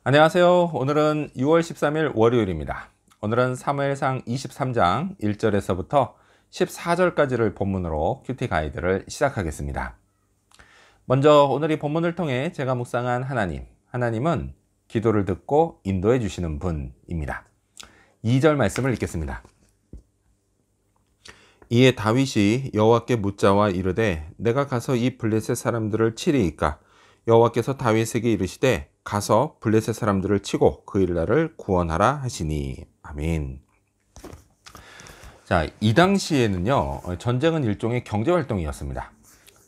안녕하세요. 오늘은 6월 13일 월요일입니다. 오늘은 사무엘상 23장 1절에서부터 14절까지를 본문으로 큐티 가이드를 시작하겠습니다. 먼저 오늘 이 본문을 통해 제가 묵상한 하나님은 기도를 듣고 인도해 주시는 분입니다. 2절 말씀을 읽겠습니다. 이에 다윗이 여호와께 묻자와 이르되 내가 가서 이 블레셋 사람들을 치리이까? 여호와께서 다윗에게 이르시되 가서 블레셋 사람들을 치고 그 일날을 구원하라 하시니. 아멘. 자, 이 당시에는요, 전쟁은 일종의 경제 활동이었습니다.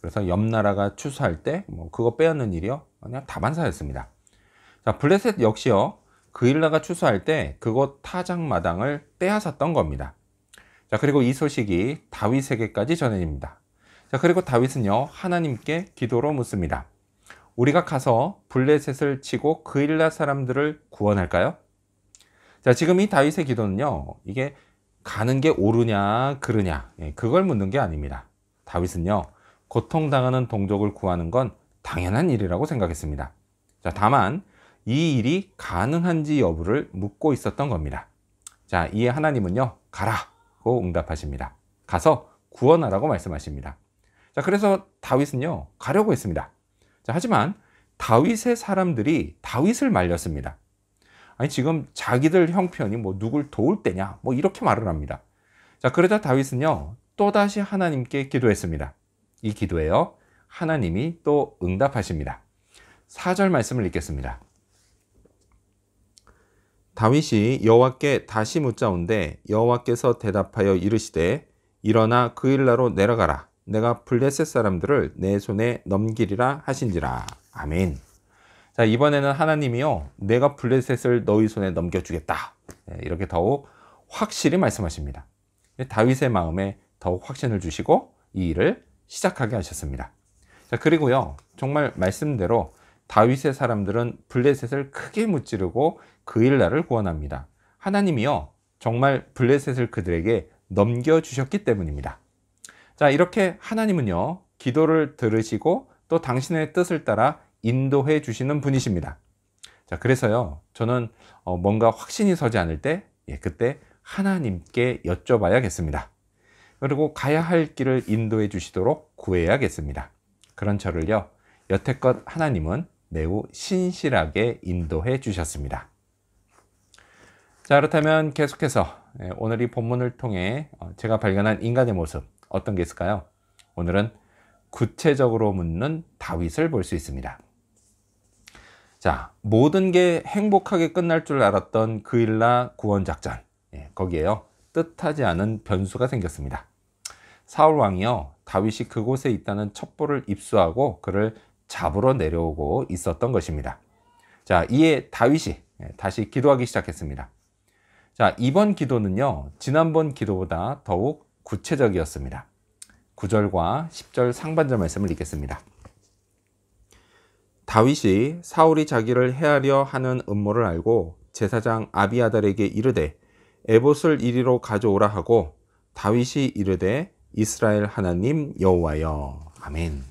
그래서 옆 나라가 추수할 때 그거 빼앗는 일이요, 그냥 다반사였습니다. 자, 블레셋 역시요, 그 일나가 추수할 때 그곳 타작마당을 빼앗았던 겁니다. 자, 그리고 이 소식이 다윗에게까지 전해집니다. 자, 그리고 다윗은요, 하나님께 기도로 묻습니다. 우리가 가서 블레셋을 치고 그 일나 사람들을 구원할까요? 자, 지금 이 다윗의 기도는요, 이게 가는 게 옳으냐 그르냐, 그걸 묻는 게 아닙니다. 다윗은요, 고통당하는 동족을 구하는 건 당연한 일이라고 생각했습니다. 자, 다만 이 일이 가능한지 여부를 묻고 있었던 겁니다. 자, 이에 하나님은요, 가라고 응답하십니다. 가서 구원하라고 말씀하십니다. 자, 그래서 다윗은요, 가려고 했습니다. 자, 하지만 다윗의 사람들이 다윗을 말렸습니다. 아니, 지금 자기들 형편이 누굴 도울 때냐, 이렇게 말을 합니다. 자, 그러자 다윗은요, 또다시 하나님께 기도했습니다. 이 기도에요, 하나님이 또 응답하십니다. 4절 말씀을 읽겠습니다. 다윗이 여호와께 다시 묻자온데 여호와께서 대답하여 이르시되 일어나 그 일나로 내려가라. 내가 블레셋 사람들을 내 손에 넘기리라 하신지라. 아멘. 자, 이번에는 하나님이요, 내가 블레셋을 너희 손에 넘겨주겠다, 이렇게 더욱 확실히 말씀하십니다. 다윗의 마음에 더욱 확신을 주시고 이 일을 시작하게 하셨습니다. 자, 그리고요, 정말 말씀대로 다윗의 사람들은 블레셋을 크게 무찌르고 그 일날을 구원합니다. 하나님이요, 정말 블레셋을 그들에게 넘겨주셨기 때문입니다. 자, 이렇게 하나님은요, 기도를 들으시고 또 당신의 뜻을 따라 인도해 주시는 분이십니다. 자, 그래서요, 저는 뭔가 확신이 서지 않을 때, 그때 하나님께 여쭤봐야겠습니다. 그리고 가야 할 길을 인도해 주시도록 구해야겠습니다. 그런 저를요, 여태껏 하나님은 매우 신실하게 인도해 주셨습니다. 자, 그렇다면 계속해서 오늘 이 본문을 통해 제가 발견한 인간의 모습, 어떤 게 있을까요? 오늘은 구체적으로 묻는 다윗을 볼 수 있습니다. 자, 모든 게 행복하게 끝날 줄 알았던 그 일나 구원작전, 거기에요, 뜻하지 않은 변수가 생겼습니다. 사울 왕이요, 다윗이 그곳에 있다는 첩보를 입수하고 그를 잡으러 내려오고 있었던 것입니다. 자, 이에 다윗이 다시 기도하기 시작했습니다. 자, 이번 기도는요, 지난번 기도보다 더욱 구체적이었습니다. 9절과 10절 상반절 말씀을 읽겠습니다. 다윗이 사울이 자기를 해하려 하는 음모를 알고 제사장 아비아달에게 이르되 에봇을 이리로 가져오라 하고 다윗이 이르되 이스라엘 하나님 여호와여. 아멘.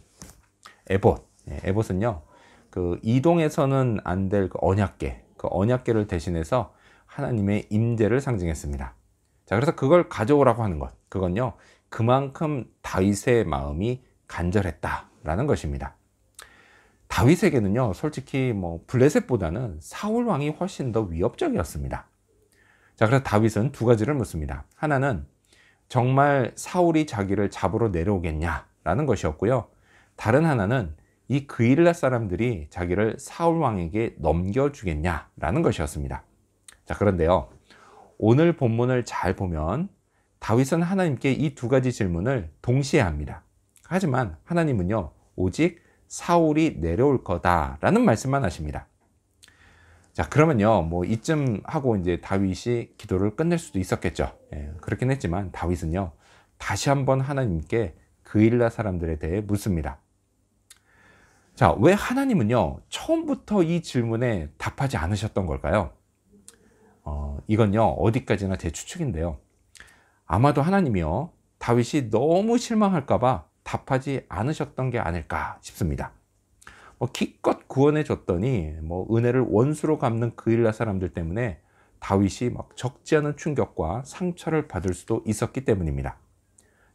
에봇, 에봇은요, 그 이동해서는 안 될 언약궤, 그 언약궤를 대신해서 하나님의 임재를 상징했습니다. 자, 그래서 그걸 가져오라고 하는 것, 그건요, 그만큼 다윗의 마음이 간절했다라는 것입니다. 다윗에게는요, 솔직히 블레셋보다는 사울 왕이 훨씬 더 위협적이었습니다. 자, 그래서 다윗은 두 가지를 묻습니다. 하나는 정말 사울이 자기를 잡으러 내려오겠냐라는 것이었고요. 다른 하나는 이 그일라 사람들이 자기를 사울 왕에게 넘겨주겠냐라는 것이었습니다. 자, 그런데요, 오늘 본문을 잘 보면 다윗은 하나님께 이 두 가지 질문을 동시에 합니다. 하지만 하나님은요, 오직 사울이 내려올 거다라는 말씀만 하십니다. 자, 그러면요, 이쯤 하고 이제 다윗이 기도를 끝낼 수도 있었겠죠. 그렇긴 했지만 다윗은요, 다시 한번 하나님께 그일라 사람들에 대해 묻습니다. 자, 왜 하나님은요, 처음부터 이 질문에 답하지 않으셨던 걸까요? 이건요, 어디까지나 제 추측인데요. 아마도 하나님이요, 다윗이 너무 실망할까봐 답하지 않으셨던 게 아닐까 싶습니다. 기껏 구원해 줬더니 은혜를 원수로 갚는 그일라 사람들 때문에 다윗이 적지 않은 충격과 상처를 받을 수도 있었기 때문입니다.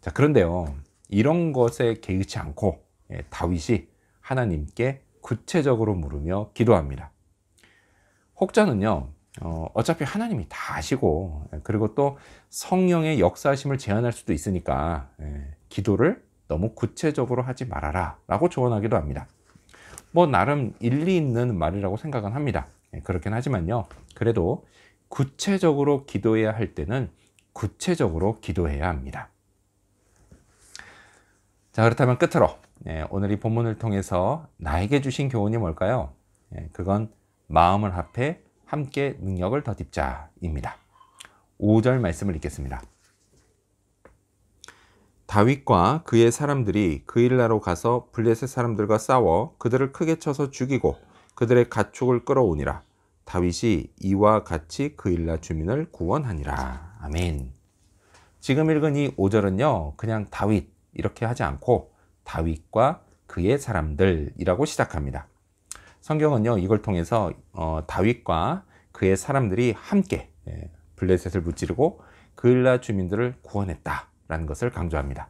자, 그런데요, 이런 것에 개의치 않고 다윗이 하나님께 구체적으로 물으며 기도합니다. 혹자는요, 어차피 하나님이 다 아시고, 그리고 또 성령의 역사하심을 제한할 수도 있으니까 기도를 너무 구체적으로 하지 말아라 라고 조언하기도 합니다. 나름 일리 있는 말이라고 생각은 합니다. 그렇긴 하지만요, 그래도 구체적으로 기도해야 할 때는 구체적으로 기도해야 합니다. 자, 그렇다면 끝으로 오늘 이 본문을 통해서 나에게 주신 교훈이 뭘까요? 그건 마음을 합해 함께 능력을 덧입자입니다. 5절 말씀을 읽겠습니다. 다윗과 그의 사람들이 그일라로 가서 블레셋 사람들과 싸워 그들을 크게 쳐서 죽이고 그들의 가축을 끌어오니라. 다윗이 이와 같이 그일라 주민을 구원하니라. 아멘. 지금 읽은 이 5절은요, 그냥 다윗 이렇게 하지 않고 다윗과 그의 사람들이라고 시작합니다. 성경은요, 이걸 통해서 다윗과 그의 사람들이 함께 블레셋을 무찌르고 그일라 주민들을 구원했다라는 것을 강조합니다.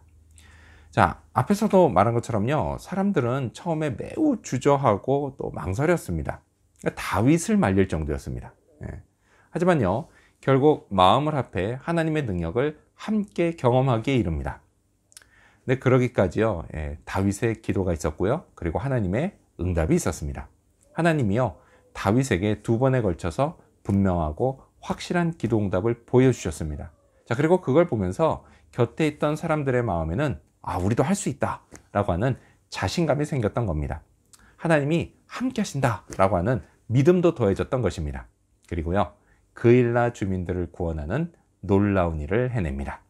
자, 앞에서도 말한 것처럼요, 사람들은 처음에 매우 주저하고 또 망설였습니다. 다윗을 말릴 정도였습니다. 하지만요, 결국 마음을 합해 하나님의 능력을 함께 경험하기에 이릅니다. 근데 그러기까지요, 다윗의 기도가 있었고요, 그리고 하나님의 응답이 있었습니다. 하나님이요, 다윗에게 2번에 걸쳐서 분명하고 확실한 기도 응답을 보여주셨습니다. 자, 그리고 그걸 보면서 곁에 있던 사람들의 마음에는 우리도 할 수 있다 라고 하는 자신감이 생겼던 겁니다. 하나님이 함께 하신다 라고 하는 믿음도 더해졌던 것입니다. 그리고요, 그일라 주민들을 구원하는 놀라운 일을 해냅니다.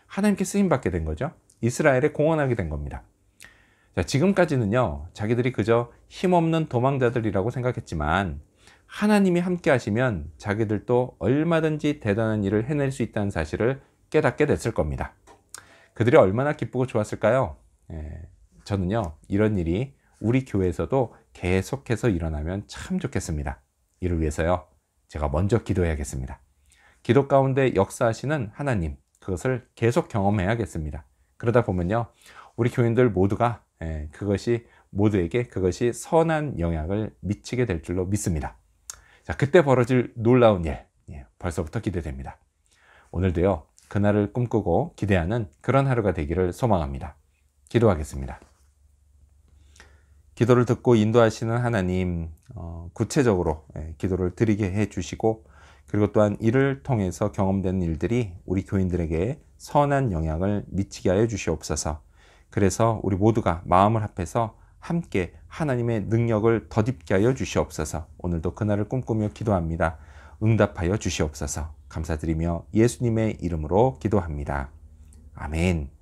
하나님께 쓰임받게 된 거죠. 이스라엘에 공헌하게 된 겁니다. 자, 지금까지는요, 자기들이 그저 힘없는 도망자들이라고 생각했지만 하나님이 함께 하시면 자기들도 얼마든지 대단한 일을 해낼 수 있다는 사실을 깨닫게 됐을 겁니다. 그들이 얼마나 기쁘고 좋았을까요? 저는요, 이런 일이 우리 교회에서도 계속해서 일어나면 참 좋겠습니다. 이를 위해서요, 제가 먼저 기도해야겠습니다. 기도 가운데 역사하시는 하나님, 그것을 계속 경험해야겠습니다. 그러다 보면요, 우리 교인들 모두가 모두에게 그것이 선한 영향을 미치게 될 줄로 믿습니다. 자, 그때 벌어질 놀라운 일, 벌써부터 기대됩니다. 오늘도요, 그날을 꿈꾸고 기대하는 그런 하루가 되기를 소망합니다. 기도하겠습니다. 기도를 듣고 인도하시는 하나님, 구체적으로 기도를 드리게 해주시고, 그리고 또한 이를 통해서 경험된 일들이 우리 교인들에게 선한 영향을 미치게 하여 주시옵소서. 그래서 우리 모두가 마음을 합해서 함께 하나님의 능력을 덧입게 하여 주시옵소서. 오늘도 그날을 꿈꾸며 기도합니다. 응답하여 주시옵소서. 감사드리며 예수님의 이름으로 기도합니다. 아멘.